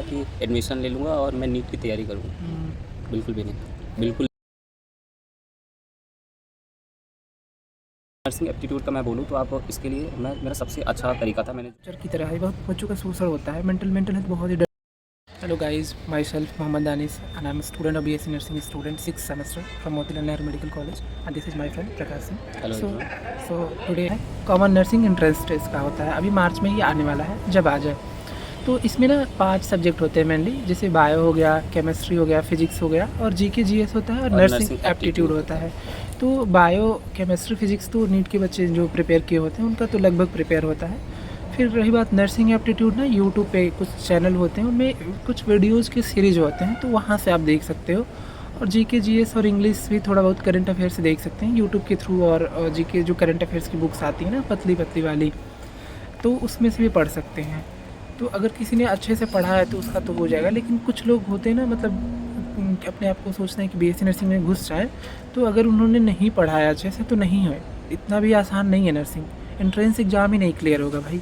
कि एडमिशन ले लूँगा और मैं नीट की तैयारी करूँगा। बिल्कुल भी नहीं, बिल्कुल। नर्सिंग एप्टीट्यूड का मैं बोलूँ तो आप इसके लिए मैं मेरा सबसे अच्छा तरीका था, मैंने टीचर की तरह है, बहुत बच्चों का शोषण होता है, मेंटल हेल्थ बहुत ही Hello guys, myself Mohammad Danis and I'm a student of BSc Nursing student 6th semester from Motilal Nehru Medical College and this is my friend Prakash Singh. Hello So, everyone. so today है common nursing entrance test का होता है, अभी मार्च में ही आने वाला है, जब आ जाए। तो इसमें ना 5 सब्जेक्ट होते हैं मेनली, जैसे बायो हो गया, केमिस्ट्री हो गया, फिजिक्स हो गया और जीके जीएस होता है और नर्सिंग एप्टीट्यूड होता है। तो बायो केमिस्ट्री फिजिक्स तो नीट के बच्चे जो प्रिपेयर किए होते हैं उनका तो लगभग प्रिपेयर होता है। फिर रही बात नर्सिंग एप्टीट्यूड ना, यूट्यूब पे कुछ चैनल होते हैं, उनमें कुछ वीडियोज़ के सीरीज होते हैं, तो वहाँ से आप देख सकते हो। और जीके जीएस और इंग्लिश भी थोड़ा बहुत करंट अफेयर्स देख सकते हैं यूट्यूब के थ्रू। और जीके जो करंट अफेयर्स की बुक्स आती हैं ना, पतली पतली वाली, तो उसमें से भी पढ़ सकते हैं। तो अगर किसी ने अच्छे से पढ़ा है तो उसका तो हो जाएगा, लेकिन कुछ लोग होते हैं ना, मतलब अपने आप को सोचते हैं कि बीएससी नर्सिंग में घुस जाए, तो अगर उन्होंने नहीं पढ़ा है अच्छे से तो नहीं है, इतना भी आसान नहीं है नर्सिंग। एंट्रेंस एग्ज़ाम ही नहीं क्लियर होगा भाई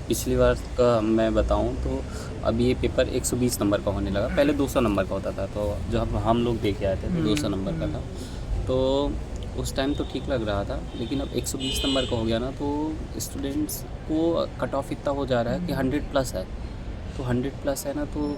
पिछली बार का मैं बताऊं तो अब ये पेपर 120 नंबर का होने लगा, पहले 200 नंबर का होता था। तो जब हम लोग देख के आए थे तो 200 नंबर का था, तो उस टाइम तो ठीक लग रहा था। लेकिन अब 120 नंबर का हो गया ना, तो स्टूडेंट्स को कट ऑफ इतना हो जा रहा है कि 100 प्लस है। तो 100 प्लस है ना, तो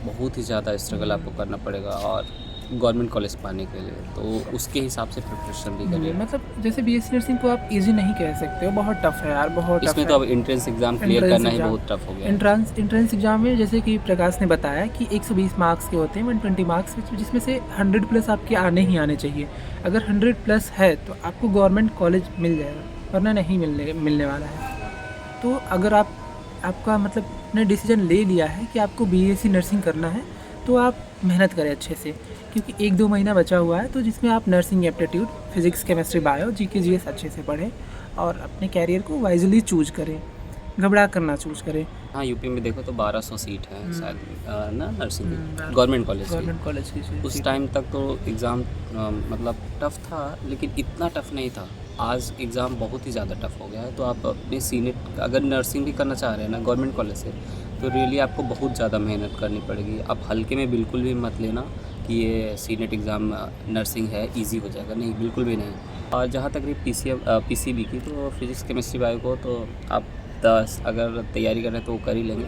बहुत ही ज़्यादा स्ट्रगल आपको करना पड़ेगा और गवर्नमेंट कॉलेज पाने के लिए, तो उसके हिसाब से प्रिपरेशन भी करिए। मतलब जैसे बीएससी नर्सिंग को आप इजी नहीं कह सकते हो, बहुत टफ है यार, बहुत टफ इसमें है। तो अब एंट्रेंस एग्ज़ाम क्लियर एंट्रेंस करना ही एग्जाम, बहुत टफ हो गया है। एंट्रेंस एग्जाम में जैसे कि प्रकाश ने बताया कि 120 मार्क्स के होते हैं, 120 मार्क्स, जिसमें से 100 प्लस आपके आने ही आने चाहिए। अगर 100 प्लस है तो आपको गवर्नमेंट कॉलेज मिल जाएगा, वरना नहीं मिलने वाला है। तो अगर आपका मतलब आपने डिसीजन ले लिया है कि आपको बीएससी नर्सिंग करना है, तो आप मेहनत करें अच्छे से, क्योंकि 1-2 महीना बचा हुआ है, तो जिसमें आप nursing aptitude, physics, chemistry, bio, GK GS अच्छे से पढ़ें और अपने कैरियर को वाइजली चूज करें, घबरा कर ना चूज करें। हाँ, यूपी में देखो तो 1200 सीट है शायद ना नर्सिंग की, गवर्नमेंट कॉलेज की। उस टाइम तक तो एग्ज़ाम मतलब टफ़ था, लेकिन इतना टफ़ नहीं था। आज एग्ज़ाम बहुत ही ज़्यादा टफ़ हो गया है। तो आप अपने सीनेट अगर नर्सिंग भी करना चाह रहे हैं ना गवर्नमेंट कॉलेज से, तो रियली आपको बहुत ज़्यादा मेहनत करनी पड़ेगी। आप हल्के में बिल्कुल भी मत लेना कि ये सीनेट एग्ज़ाम नर्सिंग है ईज़ी हो जाएगा, नहीं, बिल्कुल भी नहीं। और जहाँ तक रही पीसीबी की, तो फिज़िक्स केमिस्ट्री बायो को तो आप 10 अगर तैयारी कर रहे हैं तो वो कर ही लेंगे।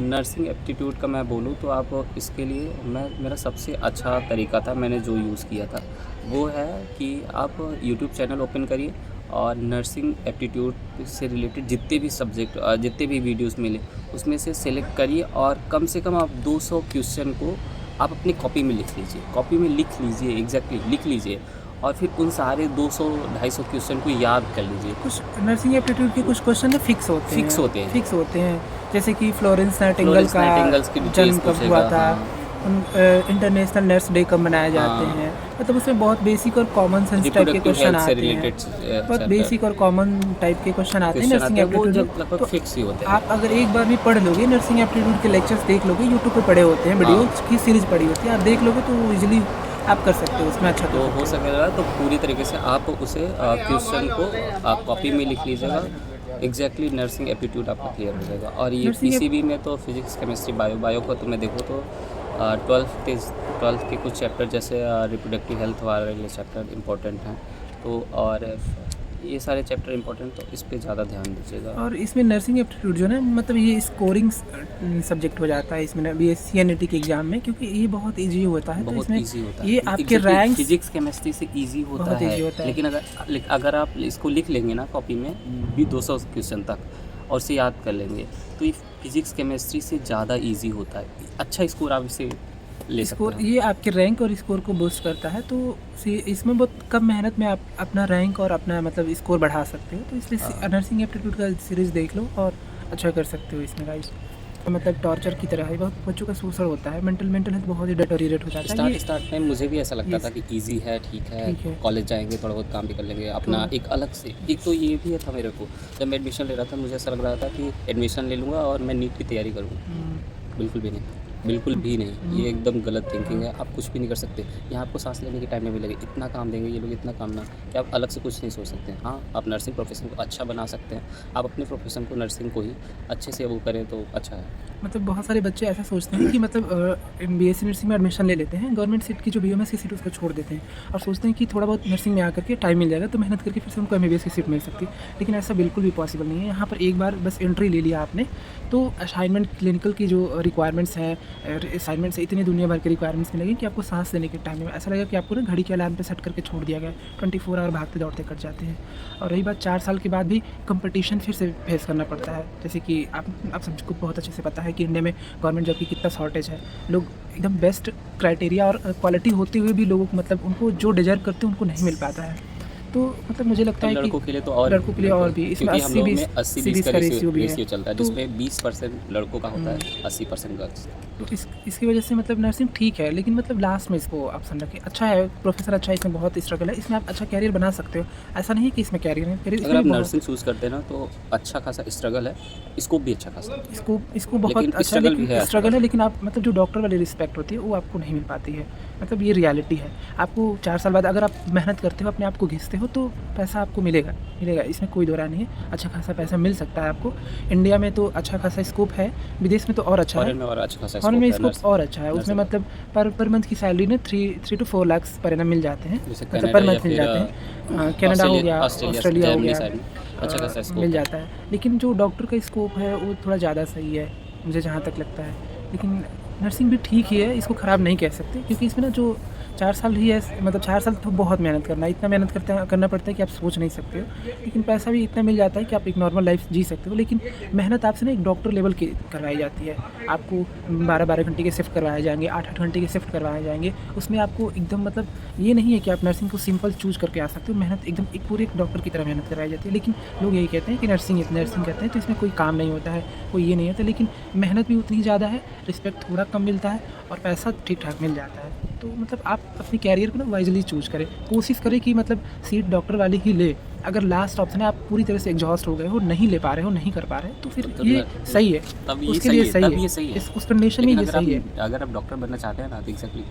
नर्सिंग एप्टीट्यूड का मैं बोलूँ तो आप इसके लिए मेरा सबसे अच्छा तरीका था, मैंने जो यूज़ किया था वो है कि आप यूट्यूब चैनल ओपन करिए और नर्सिंग एप्टीट्यूड से रिलेटेड जितने भी सब्जेक्ट जितने भी वीडियोस मिले उसमें से सेलेक्ट करिए और कम से कम आप 200 क्वेश्चन को आप अपनी कॉपी में लिख लीजिए, एग्जैक्टली लिख लीजिए। और फिर उन सारे 200-250 क्वेश्चन को याद कर लीजिए। कुछ नर्सिंग एप्टीट्यूड के कुछ क्वेश्चन फिक्स होते हैं, जैसे कि फ्लोरेंस नाइटिंगेल का जन्म कब हुआ था, इंटरनेशनल नर्स डे कब मनाए जाते हैं, मतलब उसमें बहुत बेसिक और कॉमन सेंस टाइप के क्वेश्चन आते हैं, बहुत बेसिक और कॉमन टाइप के क्वेश्चन आते हैं नर्सिंग एप्टीट्यूड। तो फिक्स ही होते हैं। आप अगर एक बार भी पढ़ लोगे, नर्सिंग एप्टीट्यूड के लेक्चर्स देख लोगे, यूट्यूब पे पढ़े होते हैं, वीडियो की सीरीज पड़ी होती है, आप देख लोगे तो इजीली आप कर सकते हो उसमें अच्छा तो हो सकेगा। तो पूरी तरीके से आप उसे क्वेश्चन को कॉपी में लिख लीजिएगा, एग्जैक्टली नर्सिंग एप्टीट्यूड आपका क्लियर हो जाएगा। और ये पीसीबी में तो फिजिक्स केमिस्ट्री बायो को तो मैं देखो तो 12th के कुछ चैप्टर जैसे रिप्रोडक्टिव हेल्थ वाले चैप्टर इंपॉर्टेंट हैं, तो और ये सारे चैप्टर इंपॉर्टेंट, तो इस पे ज़्यादा ध्यान दीजिएगा। और इसमें नर्सिंग एप्टीट्यूड जो है ना, मतलब ये स्कोरिंग सब्जेक्ट हो जाता है इसमें बीएससी एनईटी के एग्जाम में, क्योंकि ये बहुत इजी होता है। बहुत तो इजी होता है ये आपके रैंक फिजिक्स केमिस्ट्री से इजी होता है, लेकिन अगर आप इसको लिख लेंगे ना कॉपी में भी 200 क्वेश्चन तक और इसे याद कर लेंगे, तो ये फिजिक्स केमिस्ट्री से ज़्यादा इजी होता है। अच्छा स्कोर आप इसे ले सकते स्कोर, हैं। ये आपके रैंक और स्कोर को बूस्ट करता है, तो इसमें बहुत कम मेहनत में आप अपना रैंक और अपना मतलब स्कोर बढ़ा सकते हो। तो इसलिए नर्सिंग एप्टीट्यूड का सीरीज़ देख लो और अच्छा कर सकते हो इसमें गाइस। तो मतलब टॉर्चर की तरह है, बहुत बच्चों का शोषण होता है, मेंटल हेल्थ बहुत ही डिटेरियोरेट हो जाता है। स्टार्ट में मुझे भी ऐसा लगता था कि इजी है, ठीक है, कॉलेज जाएंगे, थोड़ा बहुत काम भी कर लेंगे अपना एक अलग से। एक तो ये भी था मेरे को, जब मैं एडमिशन ले रहा था मुझे ऐसा लग रहा था कि एडमिशन ले लूँगा और मैं नीट की तैयारी करूँगा, बिल्कुल भी नहीं। बिल्कुल भी नहीं, ये एकदम गलत थिंकिंग है। आप कुछ भी नहीं कर सकते। यहाँ आपको सांस लेने की टाइम नहीं मिलेगी, इतना काम देंगे ये लोग, इतना काम ना कि आप अलग से कुछ नहीं सोच सकते। हाँ, आप नर्सिंग प्रोफेशन को अच्छा बना सकते हैं। आप अपने प्रोफेशन को, नर्सिंग को ही अच्छे से वो करें तो अच्छा है। मतलब बहुत सारे बच्चे ऐसा सोचते हैं कि मतलब बीएससी नर्सिंग में एडमिशन ले लेते हैं, गवर्नमेंट सीट की जो बीएमएस की सीट उसको छोड़ देते हैं और सोचते हैं कि थोड़ा बहुत नर्सिंग में आकर के टाइम मिल जाएगा तो मेहनत करके फिर से उनको एमबीबीएस की सीट मिल सकती है। लेकिन ऐसा बिल्कुल भी पॉसिबल नहीं है। यहाँ पर एक बार बस एंट्री ले लिया आपने तो असाइनमेंट क्लिनिकल की जो रिक्वायरमेंट्स हैं, असाइनमेंट्स इतनी दुनिया भर के रिक्वायरमेंट्स मिलेंगे कि आपको सांस लेने के टाइम में ऐसा लगेगा कि आपको ना घड़ी के अलार्म पे सेट करके छोड़ दिया गया, 24 आवर भागते दौड़ते कट जाते हैं। और रही बात 4 साल के बाद भी कंपटीशन फिर से फेस करना पड़ता है। जैसे कि आप सबको बहुत अच्छे से पता है कि इंडिया में गवर्नमेंट जॉब की कितना शॉर्टेज है। लोग एकदम बेस्ट क्राइटेरिया और क्वालिटी होते हुए भी लोगों को मतलब उनको जो डिजर्व करते हैं उनको नहीं मिल पाता है। तो मतलब मुझे लगता है कि लड़कों के लिए तो और लड़कों के लिए और भी इसमें क्योंकि हम लोगों में 80-20 का रेशियो भी है, रेशियो चलता है, तो जिसमें 20% लड़कों का होता है, 80% गर्ल्स। तो इसकी वजह से मतलब नर्सिंग ठीक है, लेकिन मतलब लास्ट में इसको ऑप्शन रखें। अच्छा है, प्रोफेसर अच्छा है, इसमें बहुत स्ट्रगल है, इसमें आप अच्छा कैरियर बना सकते हो। ऐसा नहीं है कि इसमें कैरियर है, अगर आप नर्सिंग चूज़ करते हैं ना तो अच्छा खासा स्ट्रगल है, स्कोप भी अच्छा खासा है। इसको बहुत लेकिन अच्छा स्ट्रगल भी है। स्ट्रगल है, लेकिन आप मतलब जो डॉक्टर वाली रिस्पेक्ट होती है वो आपको नहीं मिल पाती है। मतलब ये रियलिटी है। आपको 4 साल बाद अगर आप मेहनत करते हो, अपने आप को घिसते हो तो पैसा आपको मिलेगा, इसमें कोई दो राय नहीं है। अच्छा खासा पैसा मिल सकता है आपको। इंडिया में तो अच्छा खासा स्कोप है, विदेश में तो और अच्छा है। फॉरेन में और अच्छा खासा फॉरेन में स्कोप है। स्कोप और अच्छा है, उसमें मतलब पर मंथ की सैलरी ना 3 to 4 लाख पर एनम मिल जाते हैं, जैसे मतलब कनाडा पर या मंथ मिल फिर जाते हैं। कनाडा हो गया, ऑस्ट्रेलिया हो गया, अच्छा खासा स्कोप मिल जाता है। लेकिन जो डॉक्टर का स्कोप है वो थोड़ा ज़्यादा सही है मुझे जहाँ तक लगता है। लेकिन नर्सिंग भी ठीक ही है, इसको ख़राब नहीं कह सकते, क्योंकि इसमें ना जो 4 साल ही है, मतलब 4 साल तो बहुत मेहनत करना है, इतना मेहनत करना पड़ता है कि आप सोच नहीं सकते हो। लेकिन पैसा भी इतना मिल जाता है कि आप एक नॉर्मल लाइफ जी सकते हो। लेकिन मेहनत आपसे ना एक डॉक्टर लेवल की करवाई जाती है। आपको 12-12 घंटे के शिफ्ट करवाए जाएंगे, 8-8 घंटे के शिफ्ट करवाए जाएंगे। उसमें आपको एकदम मतलब ये नहीं है कि आप नर्सिंग को सिंपल चूज़ करके आ सकते हो। मेहनत एकदम एक पूरे एक डॉक्टर की तरह मेहनत करवाई जाती है। लेकिन लोग यही कहते हैं कि नर्सिंग करते हैं तो इसमें कोई काम नहीं होता है, कोई ये नहीं होता। लेकिन मेहनत भी उतनी ज़्यादा है, रिस्पेक्ट थोड़ा कम मिलता है और पैसा ठीक ठाक मिल जाता है। तो मतलब आप अपने कैरियर को ना वाइजली चूज़ करें, कोशिश करें कि मतलब सीट डॉक्टर वाली ही ले। अगर लास्ट ऑप्शन है आप पूरी तरह से एग्जॉस्ट हो गए हो, नहीं ले पा रहे हो, नहीं कर पा रहे हो, तो फिर ये सही है, उसके लिए सही है, उस कंडीशन में ये सही है। अगर आप डॉक्टर बनना चाहते हैं ना तो एग्जैक्टली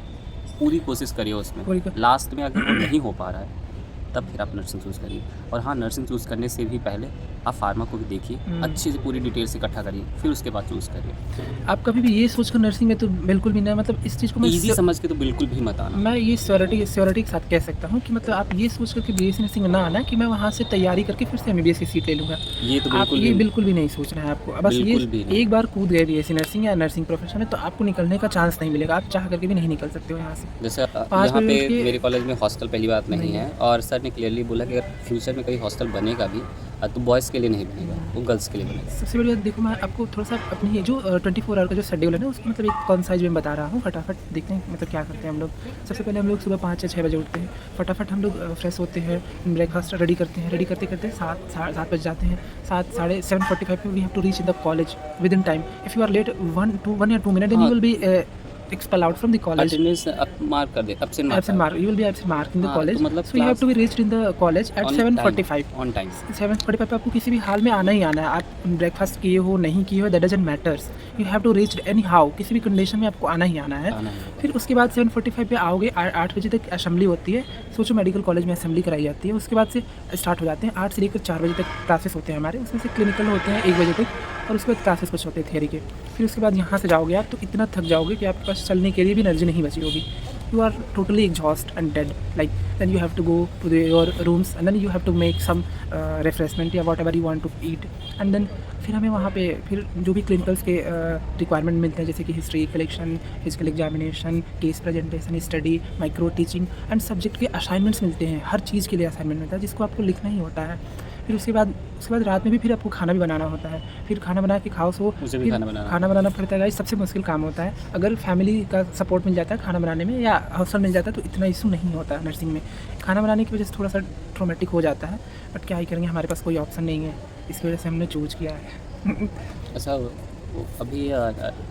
पूरी कोशिश करिए उसमें। लास्ट में अगर वो नहीं हो पा रहा है तब फिर आप नर्सिंग चूज़ करिए। और हाँ, नर्सिंग चूज़ करने से भी पहले आप फार्मा को भी देखिए, अच्छे से पूरी डिटेल से इकट्ठा करिए, फिर उसके बाद चूज़ करिए। आप कभी भी ये सोचकर नर्सिंग में तो बिल्कुल भी नहीं, मतलब इस चीज़ को मैं ईजी समझ के तो बिल्कुल भी मत आना। मैं ये श्योरिटी के साथ कह सकता हूँ कि मतलब आप ये सोच करके बीएससी नर्सिंग में ना आना कि मैं वहाँ से तैयारी करके फिर से एमबीबीएस की सीट ले लूँगा। ये तो बिल्कुल भी नहीं सोचना है आपको। बस ये एक बार कूद गए बीएससी नर्सिंग या नर्सिंग प्रोफेशन में तो आपको निकलने का चांस नहीं मिलेगा। आप चाह करके भी नहीं निकल सकते हो यहाँ से। जैसे यहाँ पे मेरे कॉलेज में हॉस्टल पहली बात नहीं है, और सर ने क्लियरली बोला कि अगर फ्यूचर में कहीं हॉस्टल बनेगा भी तो बॉयज़ के लिए नहीं बनेगा, वो गर्ल्स के लिए बनेगा। सबसे बड़ी बात देखो, मैं आपको थोड़ा सा अपनी ये जो 24 आवर का जो शेड्यूल है ना उसको मतलब एक कॉन्साइज में बता रहा हूँ। फटाफट देखते हैं मतलब क्या करते हैं हम लोग। सबसे पहले हम लोग सुबह 5 या 6 बजे उठते हैं। फटाफट हम लोग फ्रेश होते हैं, ब्रेकफास्ट रेडी करते हैं। रेडी करते 7 बज जाते हैं। 7:45 पे we have to reach in the college within time. If you are late 1 या 2 minute then you will be expelled out from the college. Attendance mark कर दे, absent mark. You will be absent mark in the college. तो मतलब so you have to be reached in the college at 7:45. On time. 7:45 पे आपको किसी भी हाल में आना ही आना है। आप ब्रेकफास्ट किए हो नहीं किए हो, that doesn't matters. You have to reach anyhow. किसी भी कंडीशन में आपको आना ही आना है। फिर उसके बाद 7:45 पे आओगे। 8 बजे तक असेंबली होती है। सोचो मेडिकल कॉलेज में असेंबली कराई जाती है। उसके बाद से स्टार्ट हो जाते हैं। 8 से लेकर 4 बजे तक क्लासेस होते हैं हमारे। उसमें से क्लिनिकल होते हैं 1 बजे तक, और उसके बाद क्लासेस कुछ होते हैं थियरी के। फिर उसके बाद यहाँ से जाओगे आप तो इतना थक जाओगे कि आपके पास चलने के लिए भी एनर्जी नहीं बची होगी। You are totally exhausted and dead. Like then you have to go to your rooms and then you have to make some refreshment या whatever you want to eat. And then फिर हमें वहाँ पे फिर जो भी क्लिनिकल्स के requirement मिलते हैं, जैसे कि history collection, physical examination, case presentation, study, micro teaching and subject के असाइनमेंट्स मिलते हैं। हर चीज़ के लिए असाइनमेंट मिलता है जिसको आपको लिखना ही होता है। फिर उसके बाद रात में भी फिर आपको खाना भी बनाना होता है। फिर खाना बना के खाओ सो, फिर खाना बनाना पड़ता है। सबसे मुश्किल काम होता है। अगर फैमिली का सपोर्ट मिल जाता है खाना बनाने में या हॉस्टल मिल जाता है तो इतना इशू नहीं होता है नर्सिंग में। खाना बनाने की वजह से थोड़ा सा ट्रॉमेटिक हो जाता है, बट क्या ही करेंगे, हमारे पास कोई ऑप्शन नहीं है, इसकी वजह से हमने चूज़ किया है। अच्छा, अभी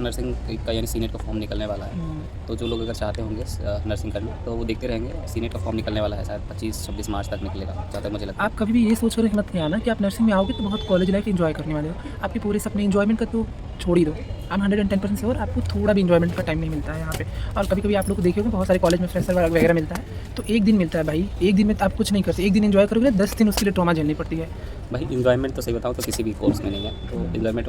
नर्सिंग का यानी सीनेट का फॉर्म निकलने वाला है, तो जो लोग अगर चाहते होंगे नर्सिंग करना तो वो देखते रहेंगे। सीनेट का फॉर्म निकलने वाला है, शायद 25-26 मार्च तक निकलेगा, जहाँ तक मुझे लगता है। आप कभी भी ये सोच कर हिम्मत नहीं आना कि आप नर्सिंग में आओगे तो बहुत कॉलेज लाइफ एंजॉय करने वाले हो। आपके पूरे सपने एंजॉयमेंट का तो छोड़ ही दो। I'm 110% श्योर आपको थोड़ा भी इन्जॉयमेंट का टाइम नहीं मिलता है यहाँ पे। और कभी कभी आप लोग को देखे होंगे बहुत सारे कॉलेज में फ्रेशर वगैरह मिलता है, तो एक दिन मिलता है भाई, एक दिन में आप कुछ नहीं कर सकते। एक दिन इन्जॉय करोगे 10 दिन उसके लिए ट्रॉमा झेलनी पड़ती है। भाई इन्जॉयमेंट तो सही बताऊँ तो किसी भी कोर्स में नहीं है, तो इन्जॉयमेंट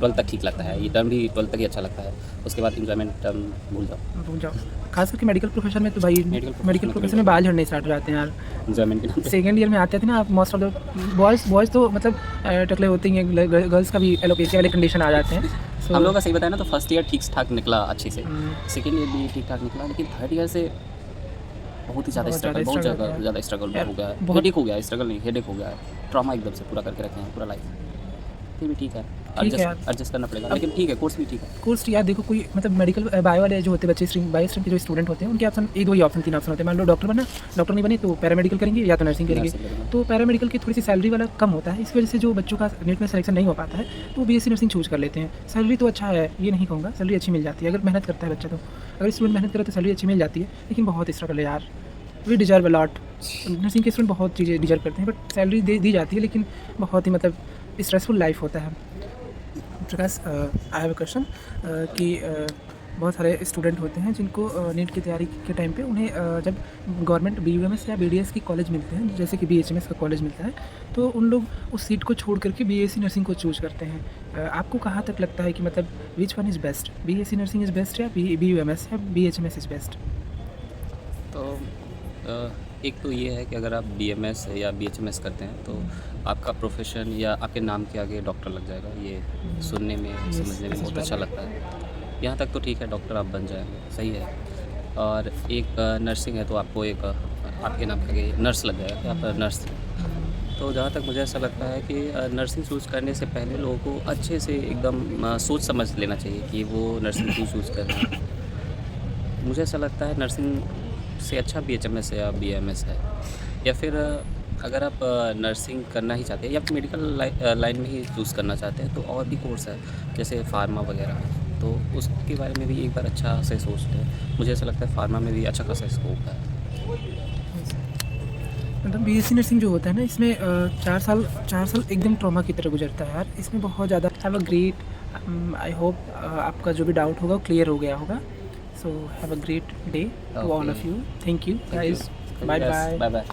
12th तक ठीक लगता है, ये टर्म भी 12th तक ही अच्छा लगता है, उसके बाद इन्जॉयमेंट टर्म भूल जाओ। खास करके मेडिकल प्रोफेशन में तो भाई मेडिकल प्रोफेशन में बाल झड़ने स्टार्ट हो जाते हैं यार। इन्जॉयमेंट के नाम पे। सेकेंड ईयर में आते थे ना आप, मोस्ट ऑफ द बॉयज़ तो मतलब टकले होते ही हैं, गर्ल्स का भी एलोपेशिया वाले कंडीशन आ जाते हैं। So, हम लोग का सही बताया ना तो फर्स्ट ईयर ठीक ठाक निकला अच्छे से, सेकेंड ईयर भी ठीक ठाक निकला, लेकिन थर्ड ईयर से बहुत ही ज़्यादा स्ट्रगल, बहुत ज़्यादा स्ट्रगल हो गया है। हेडेक हो गया है, स्ट्रगल नहीं हेडेक हो गया है, ट्रॉमा एकदम से पूरा करके रखे हैं पूरा लाइफ। फिर भी ठीक है, एडजस्ट करना पड़ेगा, लेकिन ठीक है, कोर्स भी ठीक है। कोर्स यार देखो, कोई मतलब मेडिकल बायो वाले जो होते हैं बच्चे, बायो स्ट्रीम के जो स्टूडेंट होते हैं, उनके ऑप्शन एक दो ही ऑप्शन 3 ऑप्शन होते हैं। मान लो डॉक्टर बना, डॉक्टर नहीं बने तो पैरामेडिकल करेंगे या तो नर्सिंग करेंगे। तो पैरामेडिकल की थोड़ी सी सैलरी वाला कम होता है, इस वजह से जो बच्चों का नीट में सिलेक्शन नहीं हो पाता है तो बीएससी नर्सिंग चूज कर लेते हैं। सैलरी तो अच्छा है, ये नहीं कहूँगा, सैलरी अच्छी मिल जाती है अगर मेहनत करता है बच्चा। तो अगर स्टूडेंट मेहनत करे तो सैलरी अच्छी मिल जाती है, लेकिन बहुत स्ट्रगल है यार। We deserve a lot. Nursing के स्टूडेंट बहुत चीज़ें डिजर्व करते हैं, बट सैलरी दी जाती है, लेकिन बहुत ही मतलब स्ट्रेसफुल लाइफ होता है। प्रकाश, आई हैव अ क्वेश्चन कि बहुत सारे स्टूडेंट होते हैं जिनको नीट की तैयारी के टाइम पे उन्हें जब गवर्नमेंट BUMS या BDS की कॉलेज मिलते हैं, जैसे कि BHMS का कॉलेज मिलता है, तो उन लोग उस सीट को छोड़ करके BSc नर्सिंग को चूज करते हैं। आपको कहाँ तक लगता है कि मतलब which one is best, BSc nursing is best या BUMS या BHMS इज़ बेस्ट? तो एक तो ये है कि अगर आप BMS या BHMS करते हैं तो आपका प्रोफेशन या आपके नाम के आगे डॉक्टर लग जाएगा, ये सुनने में समझने में बहुत अच्छा लगता है। यहाँ तक तो ठीक है, डॉक्टर आप बन जाएंगे, सही है। और एक नर्सिंग है तो आपको एक आपके नाम के आगे नर्स लग जाएगा कि आप नर्स हैं। तो जहाँ तक मुझे ऐसा लगता है कि नर्सिंग चूज़ करने से पहले लोगों को अच्छे से एकदम सोच समझ लेना चाहिए कि वो नर्सिंग क्यों चूज़ कर रहे हैं। मुझे ऐसा लगता है नर्सिंग से अच्छा BHMS या BMS है, या फिर अगर आप नर्सिंग करना ही चाहते हैं या फिर मेडिकल लाइन में ही चूज़ करना चाहते हैं तो और भी कोर्स है जैसे फार्मा वगैरह, तो उसके बारे में भी एक बार अच्छा से सोच लें। मुझे ऐसा लगता है फार्मा में भी अच्छा खासा स्कोप है। मतलब BSc नर्सिंग जो होता है ना, इसमें 4 साल एकदम ट्रॉमा की तरह गुजरता है यार। इसमें बहुत ज़्यादा have a great, I hope आपका जो भी डाउट होगा वो क्लियर हो गया होगा। So have a great day to all of you. Thank you guys. Bye bye.